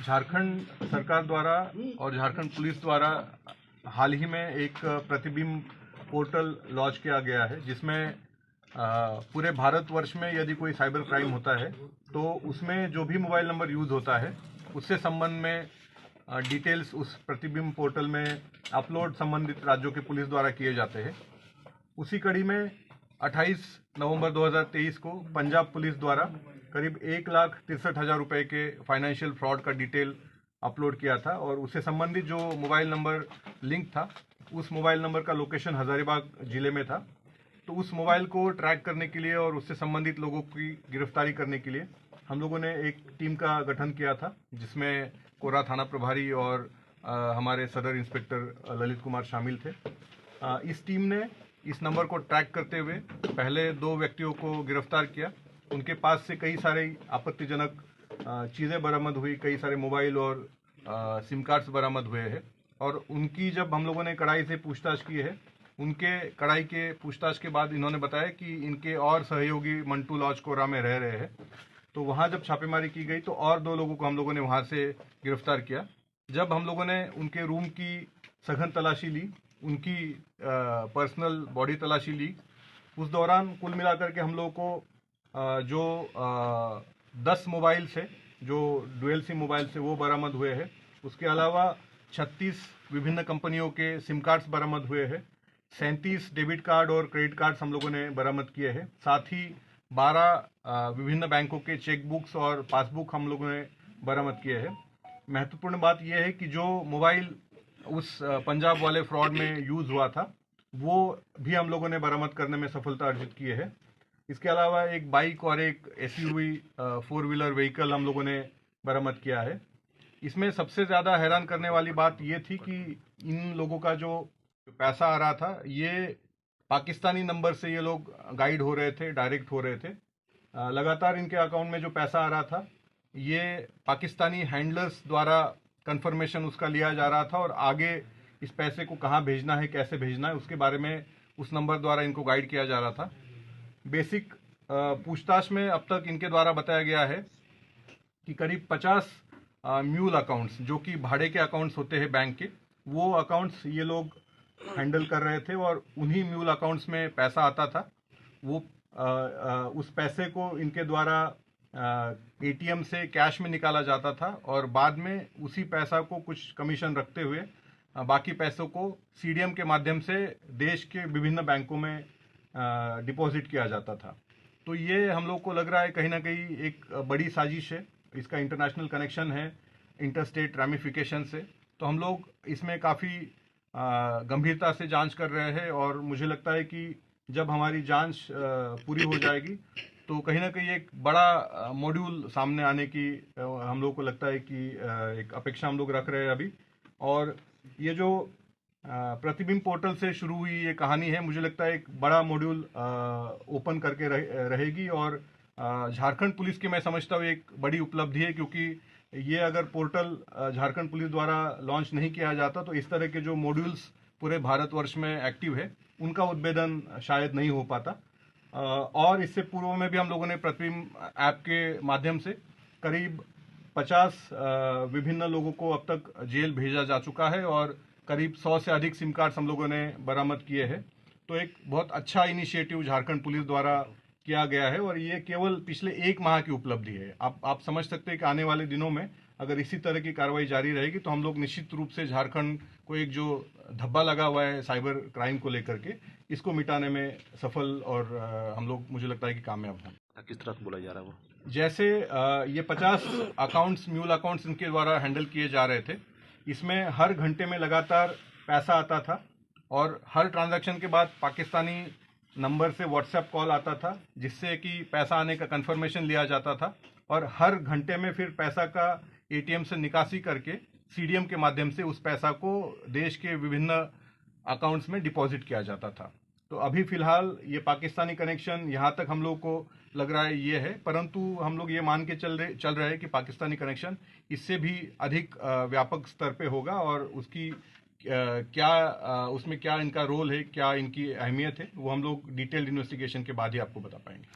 झारखंड सरकार द्वारा और झारखंड पुलिस द्वारा हाल ही में एक प्रतिबिंब पोर्टल लॉन्च किया गया है, जिसमें पूरे भारतवर्ष में यदि कोई साइबर क्राइम होता है तो उसमें जो भी मोबाइल नंबर यूज होता है उससे संबंध में डिटेल्स उस प्रतिबिंब पोर्टल में अपलोड संबंधित राज्यों के पुलिस द्वारा किए जाते हैं। उसी कड़ी में 28 नवंबर 2023 को पंजाब पुलिस द्वारा करीब 1,63,000 रुपए के फाइनेंशियल फ्रॉड का डिटेल अपलोड किया था और उससे संबंधित जो मोबाइल नंबर लिंक था उस मोबाइल नंबर का लोकेशन हजारीबाग जिले में था। तो उस मोबाइल को ट्रैक करने के लिए और उससे संबंधित लोगों की गिरफ्तारी करने के लिए हम लोगों ने एक टीम का गठन किया था, जिसमें कोरा थाना प्रभारी और हमारे सदर इंस्पेक्टर ललित कुमार शामिल थे। इस टीम ने इस नंबर को ट्रैक करते हुए पहले 2 व्यक्तियों को गिरफ्तार किया। उनके पास से कई सारे आपत्तिजनक चीज़ें बरामद हुई, कई सारे मोबाइल और सिम कार्ड्स बरामद हुए हैं और उनकी जब हम लोगों ने कड़ाई से पूछताछ की है, उनके कड़ाई के पूछताछ के बाद इन्होंने बताया कि इनके और सहयोगी मंटू लॉज कोरा में रह रहे हैं। तो वहाँ जब छापेमारी की गई तो और 2 लोगों को हम लोगों ने वहाँ से गिरफ्तार किया। जब हम लोगों ने उनके रूम की सघन तलाशी ली, उनकी पर्सनल बॉडी तलाशी ली, उस दौरान कुल मिलाकर के हम लोगों को जो 10 मोबाइल से जो डुअल सिम मोबाइल से वो बरामद हुए हैं। उसके अलावा 36 विभिन्न कंपनियों के सिम कार्ड्स बरामद हुए हैं। 37 डेबिट कार्ड और क्रेडिट कार्ड्स हम लोगों ने बरामद किए हैं। साथ ही 12 विभिन्न बैंकों के चेक बुक्स और पासबुक हम लोगों ने बरामद किए हैं। महत्वपूर्ण बात यह है कि जो मोबाइल उस पंजाब वाले फ्रॉड में यूज हुआ था वो भी हम लोगों ने बरामद करने में सफलता अर्जित की है। इसके अलावा एक बाइक और एक एसयूवी 4 व्हीलर व्हीकल हम लोगों ने बरामद किया है। इसमें सबसे ज़्यादा हैरान करने वाली बात ये थी कि इन लोगों का जो पैसा आ रहा था ये पाकिस्तानी नंबर से ये लोग गाइड हो रहे थे, डायरेक्ट हो रहे थे। लगातार इनके अकाउंट में जो पैसा आ रहा था ये पाकिस्तानी हैंडलर्स द्वारा कंफर्मेशन उसका लिया जा रहा था और आगे इस पैसे को कहाँ भेजना है, कैसे भेजना है, उसके बारे में उस नंबर द्वारा इनको गाइड किया जा रहा था। बेसिक पूछताछ में अब तक इनके द्वारा बताया गया है कि करीब 50 म्यूल अकाउंट्स जो कि भाड़े के अकाउंट्स होते हैं बैंक के, वो अकाउंट्स ये लोग हैंडल कर रहे थे और उन्हीं म्यूल अकाउंट्स में पैसा आता था। वो उस पैसे को इनके द्वारा एटीएम से कैश में निकाला जाता था और बाद में उसी पैसा को कुछ कमीशन रखते हुए बाकी पैसों को सीडीएम के माध्यम से देश के विभिन्न बैंकों में डिपॉजिट किया जाता था। तो ये हम लोग को लग रहा है कहीं ना कहीं एक बड़ी साजिश है। इसका इंटरनेशनल कनेक्शन है, इंटरस्टेट रैमिफिकेशन से। तो हम लोग इसमें काफ़ी गंभीरता से जांच कर रहे हैं और मुझे लगता है कि जब हमारी जांच पूरी हो जाएगी तो कहीं ना कहीं एक बड़ा मॉड्यूल सामने आने की हम लोग को लगता है कि एक अपेक्षा हम लोग रख रहे हैं अभी। और ये जो प्रतिबिंब पोर्टल से शुरू हुई ये कहानी है, मुझे लगता है एक बड़ा मॉड्यूल ओपन करके रहेगी और झारखंड पुलिस की मैं समझता हूँ एक बड़ी उपलब्धि है, क्योंकि ये अगर पोर्टल झारखंड पुलिस द्वारा लॉन्च नहीं किया जाता तो इस तरह के जो मॉड्यूल्स पूरे भारतवर्ष में एक्टिव है उनका उद्भेदन शायद नहीं हो पाता। और इससे पूर्व में भी हम लोगों ने प्रतिबिंब ऐप के माध्यम से करीब 50 विभिन्न लोगों को अब तक जेल भेजा जा चुका है और करीब 100 से अधिक सिम कार्ड्स हम लोगों ने बरामद किए हैं। तो एक बहुत अच्छा इनिशिएटिव झारखंड पुलिस द्वारा किया गया है और ये केवल पिछले 1 माह की उपलब्धि है। आप समझ सकते हैं कि आने वाले दिनों में अगर इसी तरह की कार्रवाई जारी रहेगी तो हम लोग निश्चित रूप से झारखंड को एक जो धब्बा लगा हुआ है साइबर क्राइम को लेकर के, इसको मिटाने में सफल और हम लोग मुझे लगता है कि कामयाब हों। किस तरह से बोला जा रहा है वो? जैसे ये 50 अकाउंट्स, म्यूल अकाउंट्स इनके द्वारा हैंडल किए जा रहे थे। इसमें हर घंटे में लगातार पैसा आता था और हर ट्रांजैक्शन के बाद पाकिस्तानी नंबर से व्हाट्सएप कॉल आता था जिससे कि पैसा आने का कंफर्मेशन लिया जाता था और हर घंटे में फिर पैसा का एटीएम से निकासी करके सीडीएम के माध्यम से उस पैसा को देश के विभिन्न अकाउंट्स में डिपॉजिट किया जाता था। तो अभी फिलहाल ये पाकिस्तानी कनेक्शन यहाँ तक हम लोग को लग रहा है ये है, परंतु हम लोग ये मान के चल रहे हैं कि पाकिस्तानी कनेक्शन इससे भी अधिक व्यापक स्तर पे होगा और उसकी उसमें क्या इनका रोल है, क्या इनकी अहमियत है, वो हम लोग डिटेल्ड इन्वेस्टिगेशन के बाद ही आपको बता पाएंगे।